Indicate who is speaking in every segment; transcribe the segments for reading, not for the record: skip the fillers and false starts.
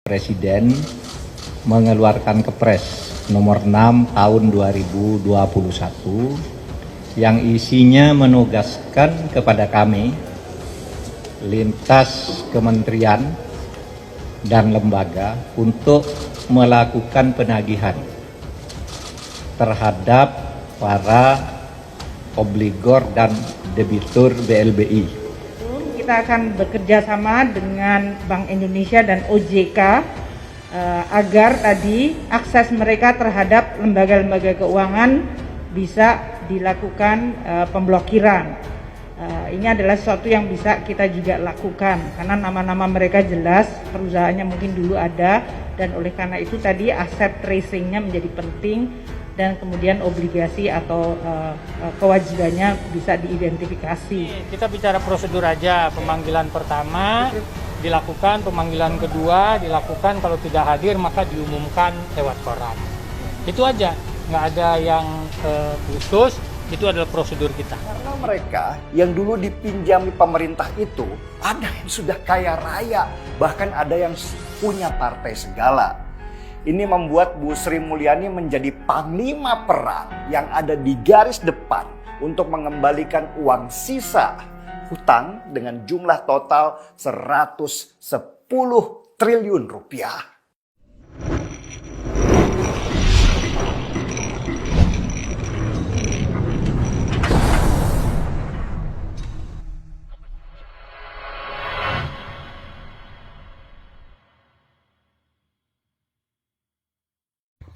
Speaker 1: Presiden mengeluarkan Kepres nomor 6 tahun 2021 yang isinya menugaskan kepada kami lintas kementerian dan lembaga untuk melakukan penagihan terhadap para obligor dan debitur BLBI.
Speaker 2: Kita akan bekerja sama dengan Bank Indonesia dan OJK agar tadi akses mereka terhadap lembaga-lembaga keuangan bisa dilakukan pemblokiran. Ini adalah sesuatu yang bisa kita juga lakukan karena nama-nama mereka jelas, perusahaannya mungkin dulu ada, dan oleh karena itu tadi aset tracingnya menjadi penting dan kemudian obligasi atau kewajibannya bisa diidentifikasi.
Speaker 3: Kita bicara prosedur aja, pemanggilan pertama dilakukan, pemanggilan kedua dilakukan, kalau tidak hadir maka diumumkan lewat koran. Itu aja, nggak ada yang khusus, itu adalah prosedur kita.
Speaker 4: Karena mereka yang dulu dipinjami pemerintah itu, ada yang sudah kaya raya, bahkan ada yang punya partai segala. Ini membuat Bu Sri Mulyani menjadi panglima perang yang ada di garis depan untuk mengembalikan uang sisa hutang dengan jumlah total 110 triliun rupiah.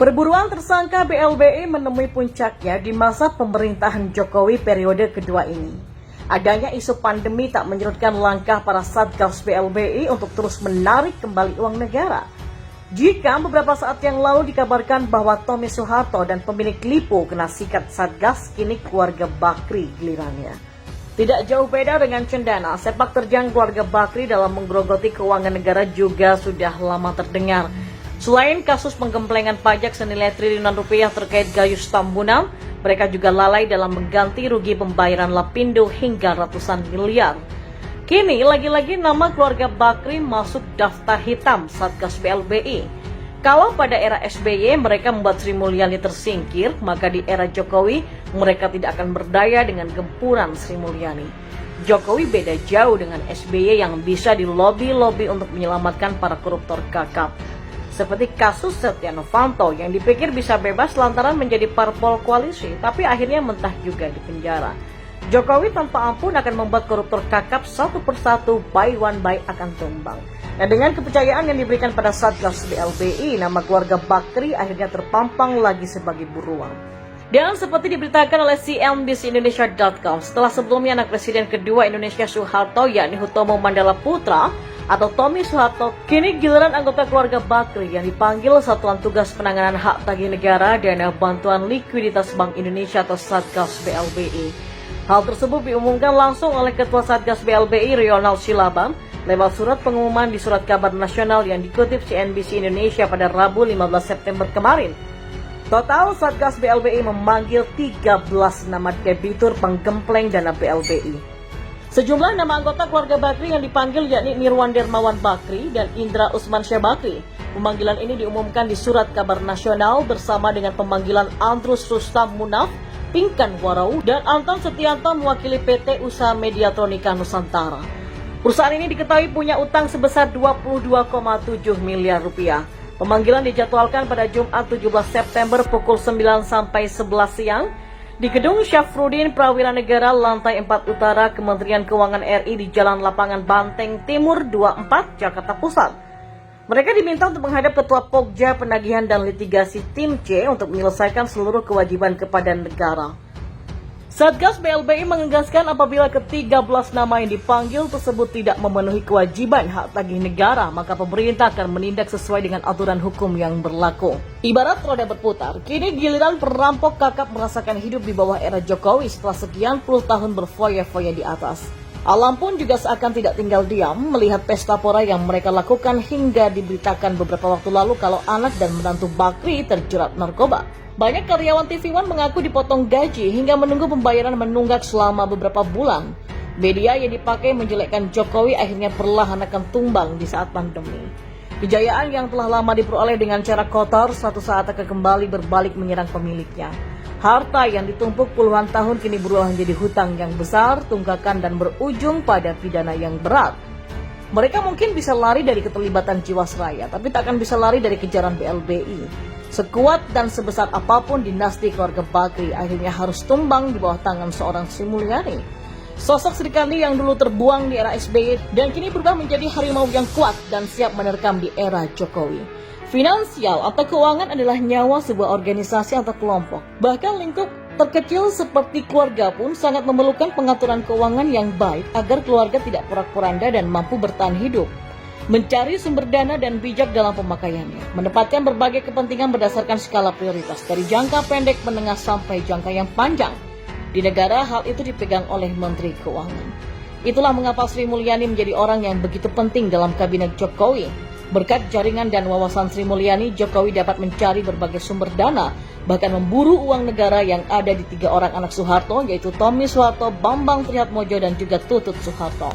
Speaker 5: Perburuan tersangka BLBI menemui puncaknya di masa pemerintahan Jokowi periode kedua ini. Adanya isu pandemi tak menyurutkan langkah para Satgas BLBI untuk terus menarik kembali uang negara. Jika beberapa saat yang lalu dikabarkan bahwa Tommy Soeharto dan pemilik Lipo kena sikat Satgas, kini keluarga Bakri gilirannya. Tidak jauh beda dengan Cendana, sepak terjang keluarga Bakri dalam menggerogoti keuangan negara juga sudah lama terdengar. Selain kasus penggemplengan pajak senilai triliunan rupiah terkait Gayus Tambunan, mereka juga lalai dalam mengganti rugi pembayaran Lapindo hingga ratusan miliar. Kini lagi-lagi nama keluarga Bakri masuk daftar hitam Satgas BLBI. Kalau pada era SBY mereka membuat Sri Mulyani tersingkir, maka di era Jokowi mereka tidak akan berdaya dengan gempuran Sri Mulyani. Jokowi beda jauh dengan SBY yang bisa dilobi-lobi untuk menyelamatkan para koruptor kakap. Seperti kasus Setia Novanto yang dipikir bisa bebas lantaran menjadi parpol koalisi, tapi akhirnya mentah juga di penjara. Jokowi tanpa ampun akan membuat koruptor kakap satu persatu, by one by akan tumbang. Nah, dengan kepercayaan yang diberikan pada Satgas BLBI, nama keluarga Bakri akhirnya terpampang lagi sebagai buruan. Dan seperti diberitakan oleh CNBCindonesia.com, setelah sebelumnya anak presiden kedua Indonesia Soeharto yakni Hutomo Mandala Putra atau Tommy Soeharto, kini giliran anggota keluarga Bakri yang dipanggil Satuan Tugas Penanganan Hak Tagih Negara Dana Bantuan Likuiditas Bank Indonesia atau Satgas BLBI. Hal tersebut diumumkan langsung oleh Ketua Satgas BLBI Ronald Silaban lewat surat pengumuman di Surat Kabar Nasional yang dikutip CNBC Indonesia pada Rabu 15 September kemarin. Total Satgas BLBI memanggil 13 nama debitur penggempleng dana BLBI. Sejumlah nama anggota keluarga Bakri yang dipanggil yakni Nirwan Dermawan Bakri dan Indra Usman Syah Bakri. Pemanggilan ini diumumkan di Surat Kabar Nasional bersama dengan pemanggilan Andrus Rustam Munaf, Pinkan Warau, dan Anton Setianto mewakili PT Usaha Mediatronika Nusantara. Perusahaan ini diketahui punya utang sebesar 22,7 miliar rupiah. Pemanggilan dijadwalkan pada Jumat 17 September pukul 9 sampai 11 siang di Gedung Syafruddin Prawira Negara lantai 4 Utara Kementerian Keuangan RI di Jalan Lapangan Banteng Timur 24 Jakarta Pusat. Mereka diminta untuk menghadap Ketua Pokja Penagihan dan Litigasi Tim C untuk menyelesaikan seluruh kewajiban kepada negara. Satgas BLBI mengegaskan apabila ke-13 nama yang dipanggil tersebut tidak memenuhi kewajiban hak tagih negara, maka pemerintah akan menindak sesuai dengan aturan hukum yang berlaku. Ibarat roda berputar, kini giliran perampok kakap merasakan hidup di bawah era Jokowi setelah sekian puluh tahun berfoya-foya di atas. Alam pun juga seakan tidak tinggal diam melihat pesta pora yang mereka lakukan hingga diberitakan beberapa waktu lalu kalau anak dan menantu Bakri terjerat narkoba. Banyak karyawan TV One mengaku dipotong gaji hingga menunggu pembayaran menunggak selama beberapa bulan. Media yang dipakai menjelekkan Jokowi akhirnya perlahan akan tumbang di saat pandemi. Kejayaan yang telah lama diperoleh dengan cara kotor suatu saat akan kembali berbalik menyerang pemiliknya. Harta yang ditumpuk puluhan tahun kini berubah menjadi hutang yang besar, tunggakan dan berujung pada pidana yang berat. Mereka mungkin bisa lari dari keterlibatan Jiwasraya, tapi tak akan bisa lari dari kejaran BLBI. Sekuat dan sebesar apapun dinasti keluarga Bakri akhirnya harus tumbang di bawah tangan seorang Sri Mulyani. Sosok Sri Kandi yang dulu terbuang di era SBY dan kini berubah menjadi harimau yang kuat dan siap menerkam di era Jokowi. Finansial atau keuangan adalah nyawa sebuah organisasi atau kelompok. Bahkan lingkup terkecil seperti keluarga pun sangat memerlukan pengaturan keuangan yang baik agar keluarga tidak porak-poranda dan mampu bertahan hidup. Mencari sumber dana dan bijak dalam pemakaiannya. Menempatkan berbagai kepentingan berdasarkan skala prioritas dari jangka pendek, menengah sampai jangka yang panjang. Di negara hal itu dipegang oleh Menteri Keuangan. Itulah mengapa Sri Mulyani menjadi orang yang begitu penting dalam kabinet Jokowi. Berkat jaringan dan wawasan Sri Mulyani, Jokowi dapat mencari berbagai sumber dana, bahkan memburu uang negara yang ada di 3 orang anak Soeharto, yaitu Tommy Soeharto, Bambang Trihatmojo, dan juga Tutut Soeharto.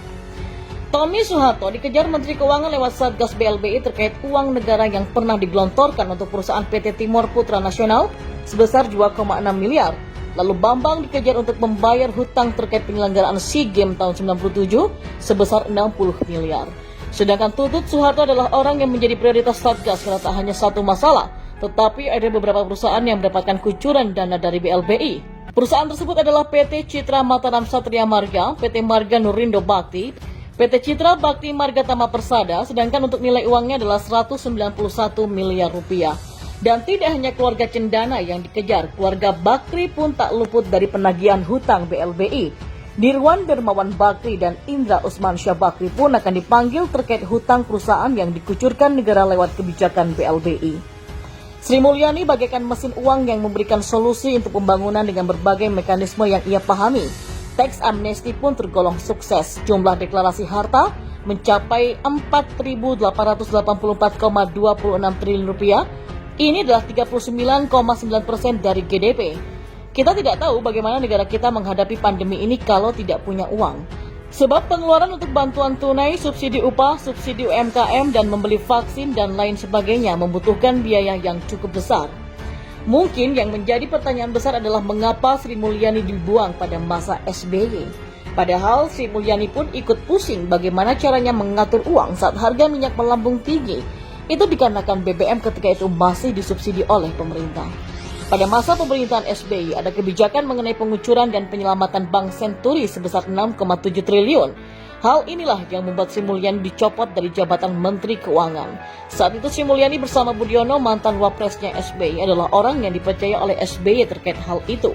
Speaker 5: Tommy Soeharto dikejar Menteri Keuangan lewat Satgas BLBI terkait uang negara yang pernah digelontorkan untuk perusahaan PT Timor Putra Nasional sebesar 2,6 miliar. Lalu Bambang dikejar untuk membayar hutang terkait penyelenggaraan SEA Games tahun 97 sebesar 60 miliar. Sedangkan Tutut Soeharto adalah orang yang menjadi prioritas Satgas karena tak hanya satu masalah, tetapi ada beberapa perusahaan yang mendapatkan kucuran dana dari BLBI. Perusahaan tersebut adalah PT Citra Mataram Satria Marga, PT Marga Nurindo Bakti, PT Citra Bakti Marga Tama Persada, sedangkan untuk nilai uangnya adalah 191 miliar rupiah. Dan tidak hanya keluarga cendana yang dikejar, keluarga Bakri pun tak luput dari penagihan hutang BLBI. Dirwan Dermawan Bakri dan Indra Usman Syah Bakri pun akan dipanggil terkait hutang perusahaan yang dikucurkan negara lewat kebijakan BLBI. Sri Mulyani bagaikan mesin uang yang memberikan solusi untuk pembangunan dengan berbagai mekanisme yang ia pahami. Teks amnesti pun tergolong sukses. Jumlah deklarasi harta mencapai 4.884,26 triliun rupiah. Ini adalah 39,9% dari GDP. Kita tidak tahu bagaimana negara kita menghadapi pandemi ini kalau tidak punya uang. Sebab pengeluaran untuk bantuan tunai, subsidi upah, subsidi UMKM, dan membeli vaksin dan lain sebagainya membutuhkan biaya yang cukup besar. Mungkin yang menjadi pertanyaan besar adalah mengapa Sri Mulyani dibuang pada masa SBY. Padahal Sri Mulyani pun ikut pusing bagaimana caranya mengatur uang saat harga minyak melambung tinggi. Itu dikarenakan BBM ketika itu masih disubsidi oleh pemerintah. Pada masa pemerintahan SBY ada kebijakan mengenai pengucuran dan penyelamatan Bank Senturi sebesar 6,7 triliun. Hal inilah yang membuat Sri Mulyani dicopot dari jabatan Menteri Keuangan. Saat itu Sri Mulyani bersama Budiono, mantan wapresnya SBY, adalah orang yang dipercaya oleh SBY terkait hal itu.